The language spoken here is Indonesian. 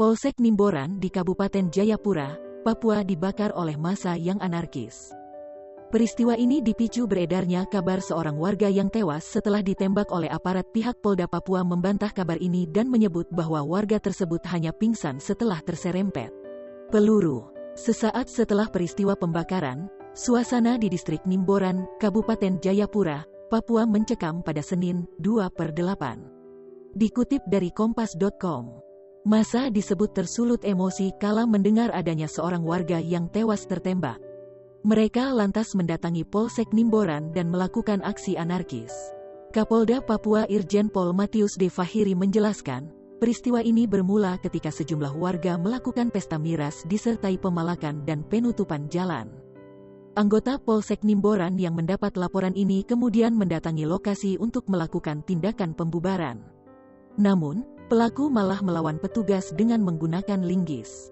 Polsek Nimboran di Kabupaten Jayapura, Papua dibakar oleh massa yang anarkis. Peristiwa ini dipicu beredarnya kabar seorang warga yang tewas setelah ditembak oleh aparat. Pihak Polda Papua membantah kabar ini dan menyebut bahwa warga tersebut hanya pingsan setelah terserempet peluru. Sesaat setelah peristiwa pembakaran, suasana di distrik Nimboran, Kabupaten Jayapura, Papua mencekam pada Senin, 2/8. Dikutip dari Kompas.com, massa disebut tersulut emosi kala mendengar adanya seorang warga yang tewas tertembak. Mereka lantas mendatangi Polsek Nimboran dan melakukan aksi anarkis. Kapolda Papua Irjen Pol Matius D. Fahiri menjelaskan, peristiwa ini bermula ketika sejumlah warga melakukan pesta miras disertai pemalakan dan penutupan jalan. Anggota Polsek Nimboran yang mendapat laporan ini kemudian mendatangi lokasi untuk melakukan tindakan pembubaran. Namun, pelaku malah melawan petugas dengan menggunakan linggis.